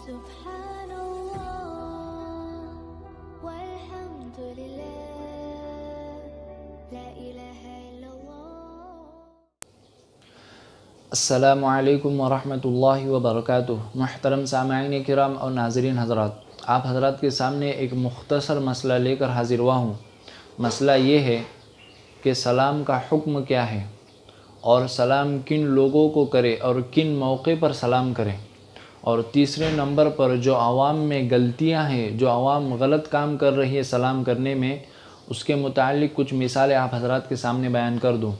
سبحان الله والحمد لله لا إله إلا الله. السلام علیکم ورحمۃ اللہ وبرکاتہ. محترم سامعین کرام اور ناظرین حضرات، آپ حضرات کے سامنے ایک مختصر مسئلہ لے کر حاضر ہوا ہوں. مسئلہ یہ ہے کہ سلام کا حکم کیا ہے اور سلام کن لوگوں کو کرے اور کن موقع پر سلام کرے، اور تیسرے نمبر پر جو عوام میں غلطیاں ہیں، جو عوام غلط کام کر رہی ہے سلام کرنے میں، اس کے متعلق کچھ مثالیں آپ حضرات کے سامنے بیان کر دوں.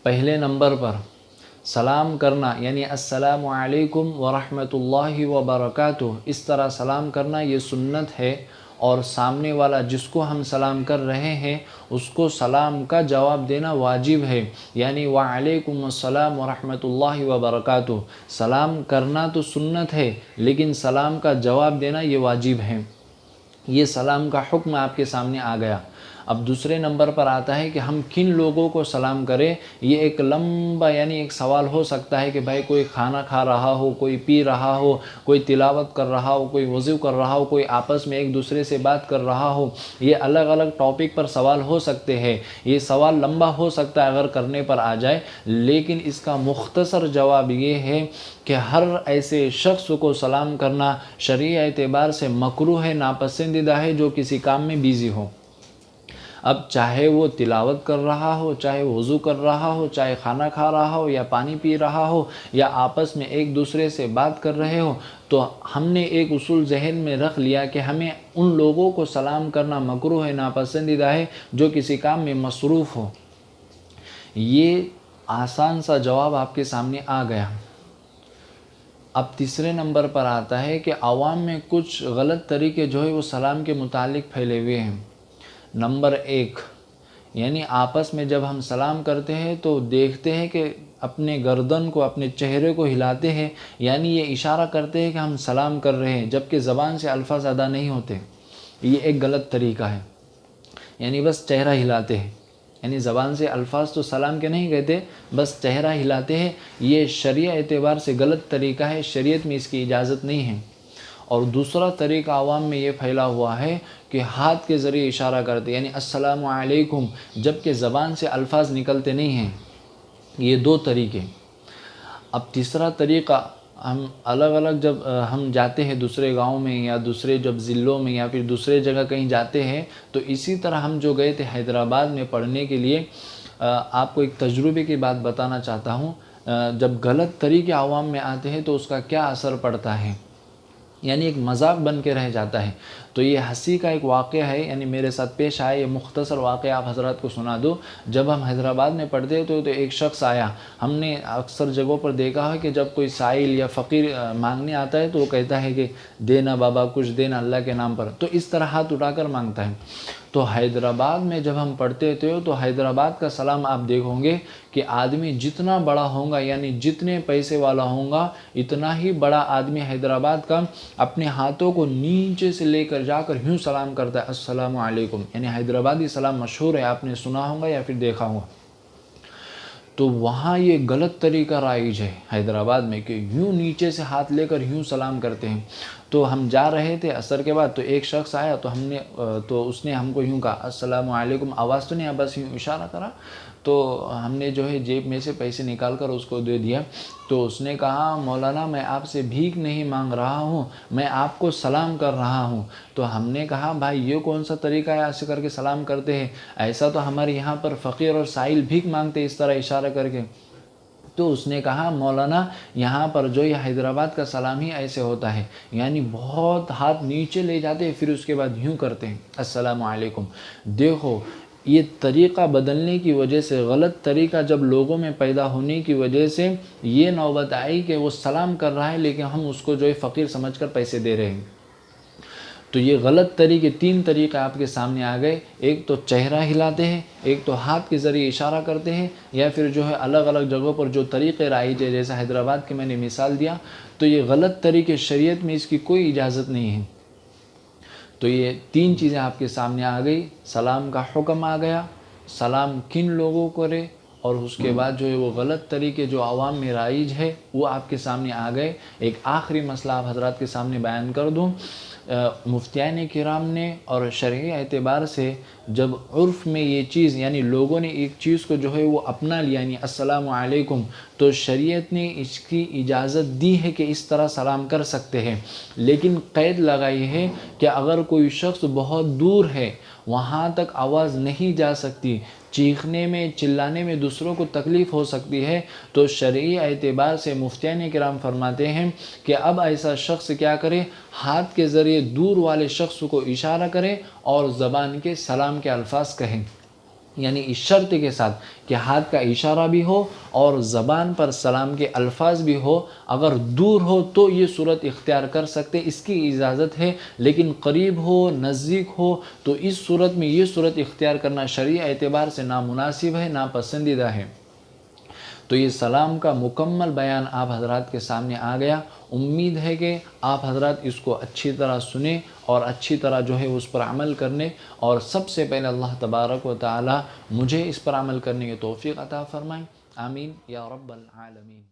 پہلے نمبر پر سلام کرنا یعنی السلام علیکم ورحمۃ اللہ وبرکاتہ، اس طرح سلام کرنا یہ سنت ہے، اور سامنے والا جس کو ہم سلام کر رہے ہیں اس کو سلام کا جواب دینا واجب ہے، یعنی وعلیکم السلام ورحمۃ اللہ وبرکاتہ. سلام کرنا تو سنت ہے لیکن سلام کا جواب دینا یہ واجب ہے. یہ سلام کا حکم آپ کے سامنے آ گیا. اب دوسرے نمبر پر آتا ہے کہ ہم کن لوگوں کو سلام کریں. یہ ایک لمبا یعنی ایک سوال ہو سکتا ہے کہ بھائی کوئی کھانا کھا رہا ہو، کوئی پی رہا ہو، کوئی تلاوت کر رہا ہو، کوئی وضو کر رہا ہو، کوئی آپس میں ایک دوسرے سے بات کر رہا ہو. یہ الگ الگ ٹاپک پر سوال ہو سکتے ہیں. یہ سوال لمبا ہو سکتا ہے اگر کرنے پر آ جائے، لیکن اس کا مختصر جواب یہ ہے کہ ہر ایسے شخص کو سلام کرنا شرعی اعتبار سے مکروہ ہے، ناپسندیدہ ہے جو کسی کام میں بیزی ہو. اب چاہے وہ تلاوت کر رہا ہو، چاہے وضو کر رہا ہو، چاہے کھانا کھا رہا ہو یا پانی پی رہا ہو یا آپس میں ایک دوسرے سے بات کر رہے ہو، تو ہم نے ایک اصول ذہن میں رکھ لیا کہ ہمیں ان لوگوں کو سلام کرنا مکروہ ہے، ناپسندیدہ ہے جو کسی کام میں مصروف ہو. یہ آسان سا جواب آپ کے سامنے آ گیا. اب تیسرے نمبر پر آتا ہے کہ عوام میں کچھ غلط طریقے جو ہے وہ سلام کے متعلق پھیلے ہوئے ہیں. نمبر 1، یعنی آپس میں جب ہم سلام کرتے ہیں تو دیکھتے ہیں کہ اپنے گردن کو، اپنے چہرے کو ہلاتے ہیں، یعنی یہ اشارہ کرتے ہیں کہ ہم سلام کر رہے ہیں، جبکہ زبان سے الفاظ ادا نہیں ہوتے. یہ ایک غلط طریقہ ہے، یعنی بس چہرہ ہلاتے ہیں، یعنی زبان سے الفاظ تو سلام کے نہیں کہتے، بس چہرہ ہلاتے ہیں. یہ شرعی اعتبار سے غلط طریقہ ہے، شریعت میں اس کی اجازت نہیں ہے. اور دوسرا طریقہ عوام میں یہ پھیلا ہوا ہے کہ ہاتھ کے ذریعے اشارہ کرتے، یعنی السلام علیکم، جبکہ زبان سے الفاظ نکلتے نہیں ہیں. یہ دو طریقے. اب تیسرا طریقہ، ہم الگ الگ جب ہم جاتے ہیں دوسرے گاؤں میں یا دوسرے جب ضلعوں میں یا پھر دوسرے جگہ کہیں جاتے ہیں، تو اسی طرح ہم جو گئے تھے حیدرآباد میں پڑھنے کے لیے، آپ کو ایک تجربے کی بات بتانا چاہتا ہوں. جب غلط طریقے عوام میں آتے ہیں تو اس کا کیا اثر پڑتا ہے، یعنی ایک مذاق بن کے رہ جاتا ہے. تو یہ ہنسی کا ایک واقعہ ہے، یعنی میرے ساتھ پیش آیا. یہ مختصر واقعہ آپ حضرات کو سنا دو. جب ہم حیدرآباد میں پڑھتے تو ایک شخص آیا. ہم نے اکثر جگہوں پر دیکھا ہے کہ جب کوئی سائل یا فقیر مانگنے آتا ہے تو وہ کہتا ہے کہ دینا بابا، کچھ دینا اللہ کے نام پر، تو اس طرح ہاتھ اٹھا کر مانگتا ہے. تو حیدرآباد میں جب ہم پڑھتے تھے تو حیدرآباد کا سلام آپ دیکھو گے کہ آدمی جتنا بڑا ہوگا، یعنی جتنے پیسے والا ہوگا، اتنا ہی بڑا آدمی حیدرآباد کا اپنے ہاتھوں کو نیچے سے لے کر جا کر یوں سلام کرتا ہے، السلام علیکم. یعنی حیدرآبادی سلام مشہور ہے، آپ نے سنا ہوگا یا پھر دیکھا ہوگا. تو وہاں یہ غلط طریقہ رائج ہے حیدرآباد میں کہ یوں نیچے سے ہاتھ لے کر یوں سلام کرتے ہیں. تو ہم جا رہے تھے عصر کے بعد، تو ایک شخص آیا تو اس نے ہم کو یوں کہا السلام علیکم. آواز تو نہیں، بس یوں اشارہ کرا. تو ہم نے جو ہے جیب میں سے پیسے نکال کر اس کو دے دیا. تو اس نے کہا مولانا میں آپ سے بھیک نہیں مانگ رہا ہوں، میں آپ کو سلام کر رہا ہوں. تو ہم نے کہا بھائی یہ کون سا طریقہ ہے ایسے کر کے سلام کرتے ہیں؟ ایسا تو ہمارے یہاں پر فقیر اور سائل بھیک مانگتے اس طرح اشارہ کر کے. تو اس نے کہا مولانا یہاں پر جو یہ حیدرآباد کا سلام ہی ایسے ہوتا ہے، یعنی بہت ہاتھ نیچے لے جاتے ہیں، پھر اس کے بعد یوں کرتے ہیں السلام علیکم. دیکھو یہ طریقہ بدلنے کی وجہ سے، غلط طریقہ جب لوگوں میں پیدا ہونے کی وجہ سے یہ نوبت آئی کہ وہ سلام کر رہا ہے لیکن ہم اس کو جو ہے فقیر سمجھ کر پیسے دے رہے ہیں. تو یہ غلط طریقے، 3 طریقے آپ کے سامنے آ گئے. ایک تو چہرہ ہلاتے ہیں، ایک تو ہاتھ کے ذریعے اشارہ کرتے ہیں، یا پھر جو ہے الگ الگ جگہوں پر جو طریقے رائج ہے جیسا حیدرآباد کی میں نے مثال دیا. تو یہ غلط طریقے، شریعت میں اس کی کوئی اجازت نہیں ہے. تو یہ 3 چیزیں آپ کے سامنے آ گئی. سلام کا حکم آ گیا، سلام کن لوگوں کو کرے اور اس کے بعد جو ہے وہ غلط طریقے جو عوام میں رائج ہے وہ آپ کے سامنے آ گئے۔ ایک آخری مسئلہ آپ حضرات کے سامنے بیان کر دوں۔ مفتیان کرام نے اور شرعی اعتبار سے جب عرف میں یہ چیز یعنی لوگوں نے ایک چیز کو جو ہے وہ اپنا لیا یعنی السلام علیکم، تو شریعت نے اس کی اجازت دی ہے کہ اس طرح سلام کر سکتے ہیں، لیکن قید لگائی ہے کہ اگر کوئی شخص بہت دور ہے، وہاں تک آواز نہیں جا سکتی، چیخنے میں چلانے میں دوسروں کو تکلیف ہو سکتی ہے، تو شرعی اعتبار سے مفتیان کرام فرماتے ہیں کہ اب ایسا شخص کیا کرے، ہاتھ کے ذریعے دور والے شخص کو اشارہ کرے اور زبان کے سلام کے الفاظ کہیں، یعنی اس شرط کے ساتھ کہ ہاتھ کا اشارہ بھی ہو اور زبان پر سلام کے الفاظ بھی ہو۔ اگر دور ہو تو یہ صورت اختیار کر سکتے، اس کی اجازت ہے، لیکن قریب ہو نزدیک ہو تو اس صورت میں یہ صورت اختیار کرنا شرعی اعتبار سے نامناسب ہے، ناپسندیدہ ہے۔ تو یہ سلام کا مکمل بیان آپ حضرات کے سامنے آ گیا۔ امید ہے کہ آپ حضرات اس کو اچھی طرح سنیں اور اچھی طرح جو ہے اس پر عمل کرنے، اور سب سے پہلے اللہ تبارک و تعالی مجھے اس پر عمل کرنے کی توفیق عطا فرمائیں، آمین یا رب العالمین۔